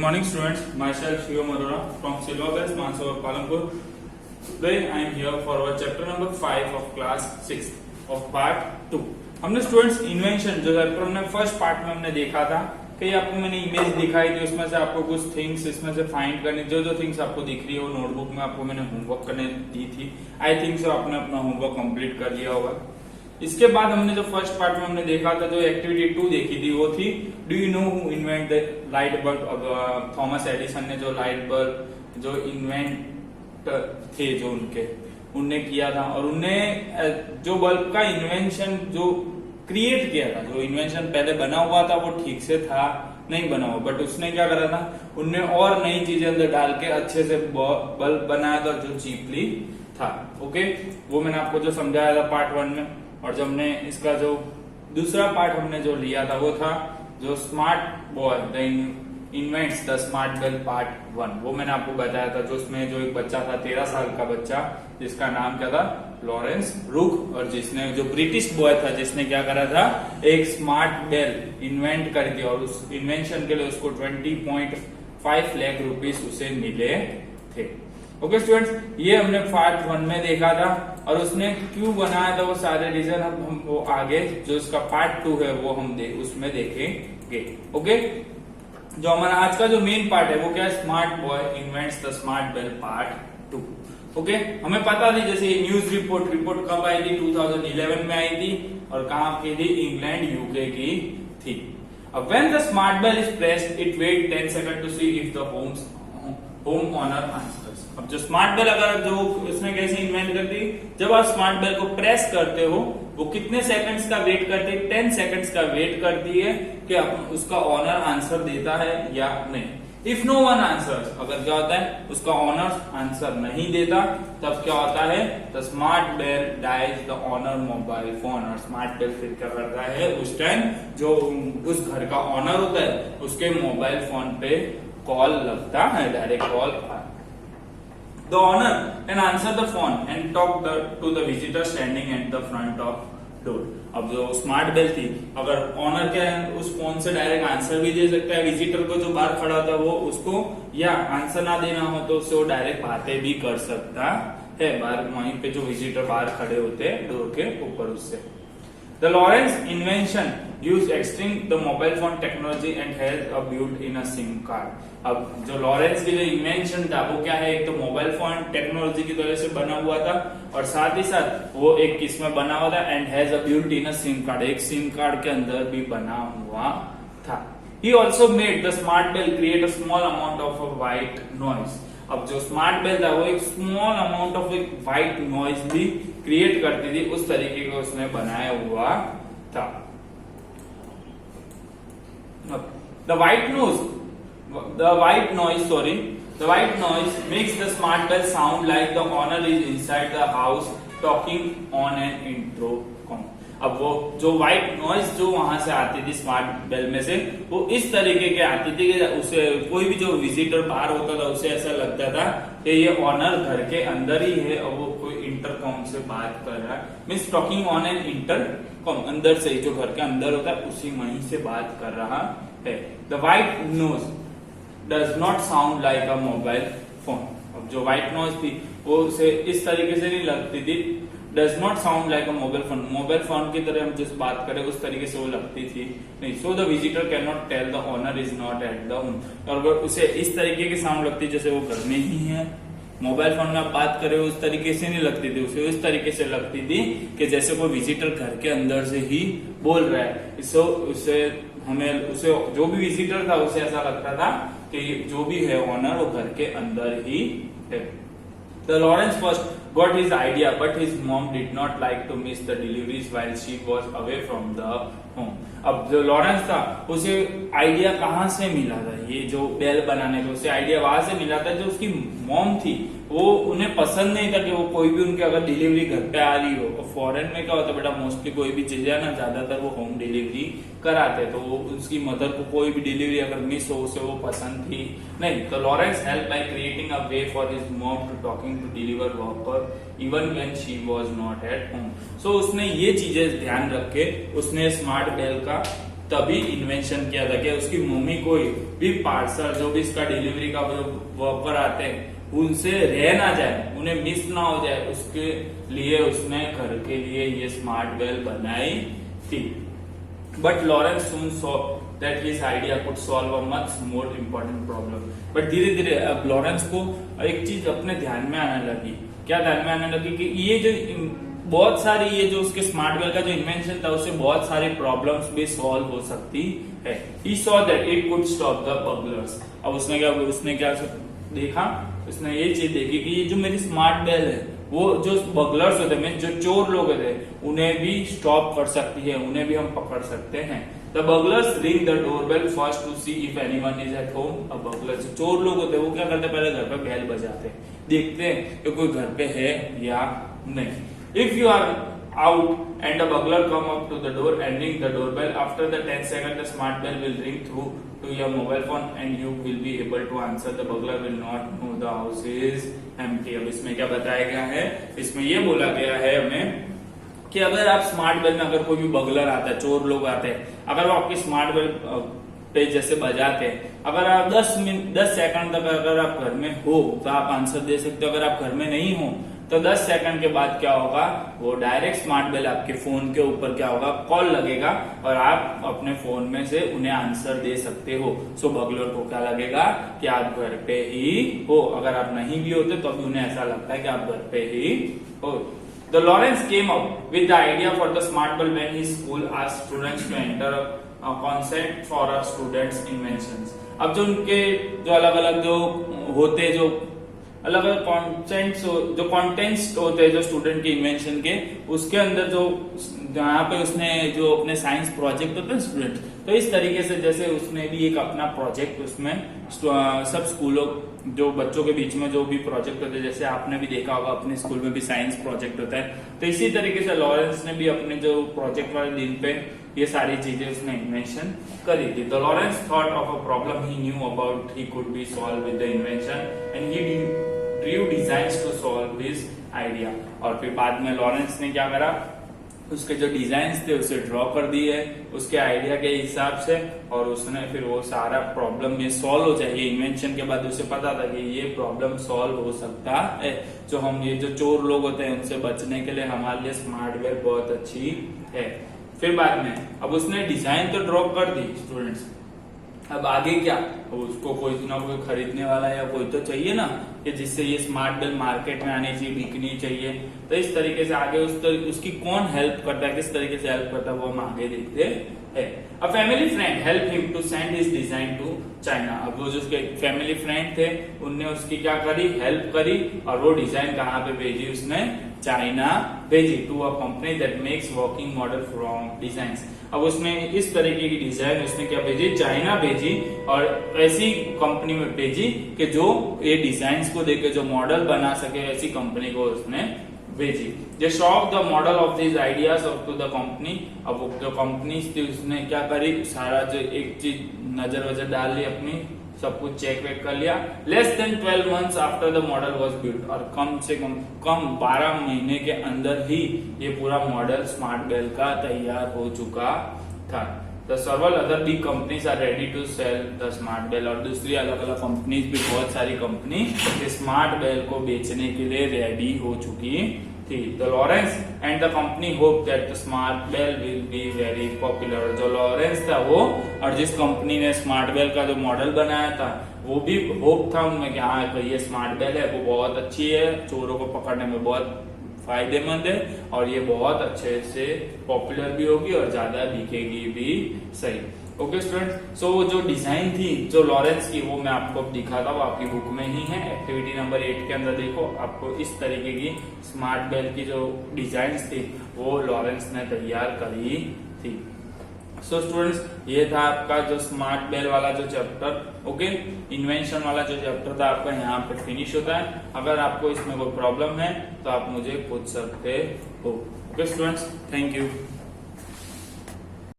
morning students, myself Shivam Arora from Silva Bells, Mansaur, Palampur. Today I am here for our chapter number 5 of class 6 of part 2. हमने students invention जो chapter हमने first part में हमने देखा था कि आपको मैंने इमेज दिखाई थी, उसमें से आपको कुछ थिंग्स इसमें से फाइंड करनी, जो थिंग्स आपको दिख रही है वो नोटबुक में आपको मैंने होमवर्क करने दी थी। आई थिंक सो आपने अपना होमवर्क कंप्लीट कर लिया होगा। इसके बाद हमने जो फर्स्ट पार्ट में हमने देखा था, जो एक्टिविटी 2 देखी थी, वो थी do you know who invent the light bulb. Thomas Edison ने जो लाइट बल्ब जो इन्वेंट थे जो उनने किया था, और उनने जो बल्ब का इन्वेंशन जो क्रिएट किया था, जो इन्वेंशन पहले बना हुआ था वो ठीक से था नहीं बना हुआ, बट उसने क्या करा था, उनने और नई चीजें अंदर डाल के अच्छे से बल्ब बनाया था जो चीपली था। ओके, वो मैंने आपको जो समझाया था पार्ट 1 में। और जब हमने इसका जो दूसरा पार्ट हमने जो लिया था वो था जो smart boy the invents the smart bell part 1, वो मैंने आपको बताया था। जो उसमें जो एक बच्चा था 13 साल का बच्चा, जिसका नाम क्या था, लॉरेंस रुक, और जिसने जो ब्रिटिश बॉय था जिसने क्या करा था, एक स्मार्ट बेल इन्वेंट कर दिया, और उस इन्वेंशन के लिए उसको 20.5 लाख रुपीस उसे मिले थे। ओके स्टूडेंट्स, ये हमने पार्ट 1 में देखा था, और उसने क्यों बनाया था वो सारे रीजन हम वो आगे जो इसका पार्ट 2 है वो हम उसमें देखेंगे। ओके, जो हमारा आज का जो मेन पार्ट है वो क्या है, smart boy invents the smart bell part 2। Okay, हमें पता थी जैसे न्यूज रिपोर्ट कब आई थी, 2011 में आई थी, और कहां की थी, इंग्लैंड यूके की थी। अब when the smart bell is pressed it wait 10 second to see if the home owner answers. अब जो स्मार्ट बेल अगर जो उसने कैसे इन्वेंट कर दी, जब आप स्मार्ट बेल को प्रेस करते हो वो कितने सेकंड्स का वेट करती है, 10 सेकंड्स का वेट करती है कि उसका ऑनर आंसर देता है या नहीं। इफ नो वन आंसर्स, अगर क्या होता है उसका ऑनर आंसर नहीं देता, तब क्या होता है, the smart bell dials the owner mobile phone. और स्मार्ट बेल फिर क्या करता है, उस टाइम जो उस घर का ऑनर होता है उसके मोबाइल फोन पे कॉल लगता है, direct call. The owner can answer the phone and talk to the visitor standing at the front of door. अब जो स्मार्ट बेल थी, अगर ऑनर क्या है उस फोन से डायरेक्ट आंसर भी दे सकता है विजिटर को जो बाहर खड़ा होता है वो उसको, या आंसर ना देना हो तो उससे वो डायरेक्ट बातें भी कर सकता है बाहर, वहीं पे जो विजिटर बाहर खड़े होते हैं डोर के ऊपर उससे। The Lawrence invention used extend the mobile phone technology and has a built-in a SIM card. अब जो लॉरेंस की जो इन्वेंशन था वो क्या है, एक तो मोबाइल फोन टेक्नोलॉजी की तरह से बना हुआ था, और साथ ही साथ वो एक किसमें बना हुआ था, and has a built-in a SIM card, एक सिम कार्ड के अंदर भी बना हुआ था। He also made the smart bell create a small amount of a white noise. अब जो स्मार्ट बेल था वो एक स्मॉल अमाउंट ऑफ एक व्हाइट नॉइज भी क्रिएट करती थी, उस तरीके का उसने बनाया हुआ था। The white noise makes the smart bell sound like the owner is inside the house talking on an intercom. अब वो जो व्हाइट नॉइज जो वहां से आती थी स्मार्ट बेल में से, वो इस तरीके के आती थी कि उसे कोई भी जो विजिटर बाहर होता था उसे ऐसा लगता था कि ये ऑनर घर के अंदर ही है और वो कोई इंटरकॉम से बात कर रहा है, means talking on an intercom, अंदर से जो घर के अंदर होता है उसी वहीं से बात कर रहा है। The white noise does not sound like a mobile phone. अब जो व्हाइट नॉइज थी वो उसे इस तरीके से नहीं लगती थी, does not sound like a mobile phone की तरह हम जिस बात करें उस तरीके से वो लगती थी नहीं। So the visitor can not tell the owner is not at the home. और उसे इस तरीके की साउंड लगती जैसे वो घर में ही है। मोबाइल फोन में आप बात करें उस तरीके से नहीं लगती थी, उसे इस तरीके से लगती थी कि जैसे कोई विजिटर घर के अंदर से ही बोल रहा है। उसे जो भी विजिटर था उसे ऐसा लगता था कि जो भी है ऑनर वो घर के अंदर ही है। The Lawrence first got his idea, but his mom did not like to miss the deliveries while she was away from the home. अब जो लॉरेंस था उसे आइडिया कहाँ से मिला था, ये जो बेल बनाने का उसे आइडिया वहां से मिला था, जो उसकी मॉम थी वो उन्हें पसंद नहीं था कि वो कोई भी उनके अगर डिलीवरी घर पे आ रही हो। और फॉरेन में क्या होता है बेटा, मोस्टली कोई भी चीज है ना ज्यादातर वो होम डिलीवरी कराते, तो वो उसकी मदर को कोई भी डिलीवरी अगर मिस हो उसे वो पसंद थी नहीं। तो Lawrence help by creating a way for his mom to talking to deliver worker even when she was not at home. So उसने ये चीजें ध्यान रख के उसने स्मार्ट बेल का तभी इन्वेंशन किया था कि उसकी मम्मी कोई भी पार्सल जो भी इसका डिलीवरी का जो वर्कर आते हैं उनसे रह ना जाए, उन्हें मिस ना हो जाए, उसके लिए उसने घर के लिए ये स्मार्ट बेल बनाई थी। But Lawrence soon saw that his idea could solve a much more important problem. But धीरे धीरे अब लॉरेंस को एक चीज अपने ध्यान में आने लगी। क्या ध्यान में आने लगी कि ये जो बहुत सारी ये जो उसके स्मार्ट बेल का जो इन्वेंशन था उससे बहुत सारी प्रॉब्लम्स भी सॉल्व हो सकती है। He saw that it could stop the burglars। अब उसने क्या देखा, उसने ये चीज देखी कि ये जो मेरी स्मार्ट बेल है वो जो बगलर्स होते हैं, जो चोर लोग होते हैं, उन्हें भी स्टॉप कर सकती है, उन्हें भी हम पकड़ सकते हैं। The burglars ring the doorbell first to see if anyone is at home. अब बगलर जो चोर लोग होते हैं वो क्या करते हैं, पहले घर पे बेल बजाते हैं, देखते हैं कि कोई घर पे है या नहीं। If you are out and a burglar come up to the door and ring the doorbell, after the 10 seconds the smart bell will ring through to your mobile phone and you will be able to answer। The burglar will not know the house is empty। अब इसमें क्या बताया गया है, इसमें ये बोला गया है हमें कि अगर आप स्मार्ट बेल में अगर कोई भी बगलर आता है, चोर लोग आते हैं, अगर वो आपकी स्मार्ट बेल पे जैसे बजाते हैं, अगर आप 10 सेकंड तक अगर आप घर में हो तो आप आंसर दे सकते हो। अगर आप घर में नहीं हो तो 10 सेकंड के बाद क्या होगा, वो डायरेक्ट स्मार्ट बेल आपके फोन के ऊपर क्या होगा, कॉल लगेगा और आप अपने फोन में से उन्हें आंसर दे सकते हो। सो बगलर को क्या लगेगा कि आप घर पे ही हो। अगर आप नहीं भी होते तो अभी उन्हें ऐसा लगता है कि आप घर पे ही हो। The Lawrence came up with the idea for the smart bell when his school asked students to enter a consent for a student's inventions। अब जो उनके जो अलग अलग जो होते जो अलग अलग कॉन्टेंट्स होते हैं जो स्टूडेंट के इन्वेंशन के, उसके अंदर जो यहाँ पे उसने जो अपने साइंस प्रोजेक्ट होते हैं स्टूडेंट, तो इस तरीके से जैसे उसने भी एक अपना प्रोजेक्ट उसमें सब स्कूलों जो बच्चों के बीच में जो भी प्रोजेक्ट होते हैं, जैसे आपने भी देखा होगा अपने स्कूल में भी साइंस प्रोजेक्ट होता है, तो इसी तरीके से लॉरेंस ने भी अपने जो प्रोजेक्ट वाले दिन पे ये सारी चीजें उसने इन्वेंशन करी थी। तो Lawrence thought of a problem he knew about he could be solve with the invention and he drew designs to solve his idea। और फिर बाद में लॉरेंस ने क्या करा, उसके जो डिजाइन थे उसे ड्रॉ कर दिए उसके आइडिया के हिसाब से, और उसने फिर वो सारा प्रॉब्लम में सॉल्व हो जाए। इन्वेंशन के बाद उसे पता था कि ये प्रॉब्लम सॉल्व हो सकता है, जो हम ये जो चोर लोग होते हैं उनसे बचने के लिए हमारे लिए स्मार्ट बेल बहुत अच्छी है। फिर बाद में अब उसने डिजाइन तो ड्रॉ कर दी स्टूडेंट्स, अब आगे क्या, उसको कोई ना कोई खरीदने वाला या कोई तो चाहिए ना, कि जिससे ये स्मार्ट बेल मार्केट में आनी चाहिए, बिकनी चाहिए। तो इस तरीके से आगे उसकी कौन हेल्प करता है, किस तरीके से हेल्प करता है, वो हम आगे देखते हैं। A family friend help him to send his design to China. अब वो जो उसके फैमिली फ्रेंड थे उनने उसकी क्या करी, हेल्प करी, और वो डिजाइन कहाँ पे भेजी, उसने चाइना भेजी, to a company that makes working model from designs. अब उसने इस तरीके की डिजाइन उसने क्या भेजी, चाइना भेजी, और ऐसी कंपनी में भेजी कि जो ये डिजाइन्स को देके जो मॉडल बना सके, ऐसी कंपनी को उसने भेजी। They shop the model of this ideas of to the company. अब वो जो कंपनी थी उसने क्या करी, सारा जो एक चीज नजर वजर डाल ली अपनी, सब कुछ चेक वेक कर लिया। Less than 12 months after the model was built. और कम से कम 12 महीने के अंदर ही ये पूरा मॉडल स्मार्ट बेल का तैयार हो चुका था। The several other big companies are ready to sell the smart bell। और दूसरी अलग अलग कंपनीज भी, बहुत सारी कंपनी स्मार्ट बेल को बेचने के लिए रेडी हो चुकी थी। The Lawrence and the company hope that the smart bell will be very popular। जो लॉरेंस था वो और जिस कंपनी ने स्मार्ट बेल का जो मॉडल बनाया था वो भी होप था उनमें कि हाँ ये स्मार्ट बेल है वो बहुत अच्छी है, चोरों को पकड़ने में बहुत फायदेमंद है, और ये बहुत अच्छे से पॉपुलर भी होगी और ज्यादा बिकेगी भी सही। ओके स्टूडेंट, सो जो डिजाइन थी जो लॉरेंस की वो मैं आपको दिखाता हूँ, आपकी बुक में ही है, एक्टिविटी नंबर 8 के अंदर देखो, आपको इस तरीके की स्मार्ट बेल की जो डिजाइन थी वो लॉरेंस ने तैयार करी थी। सो स्टूडेंट्स, ये था आपका जो स्मार्ट बेल वाला जो चैप्टर, ओके, इन्वेंशन वाला जो चैप्टर था आपका यहाँ पे फिनिश होता है। अगर आपको इसमें कोई प्रॉब्लम है तो आप मुझे पूछ सकते हो। Okay students, thank you.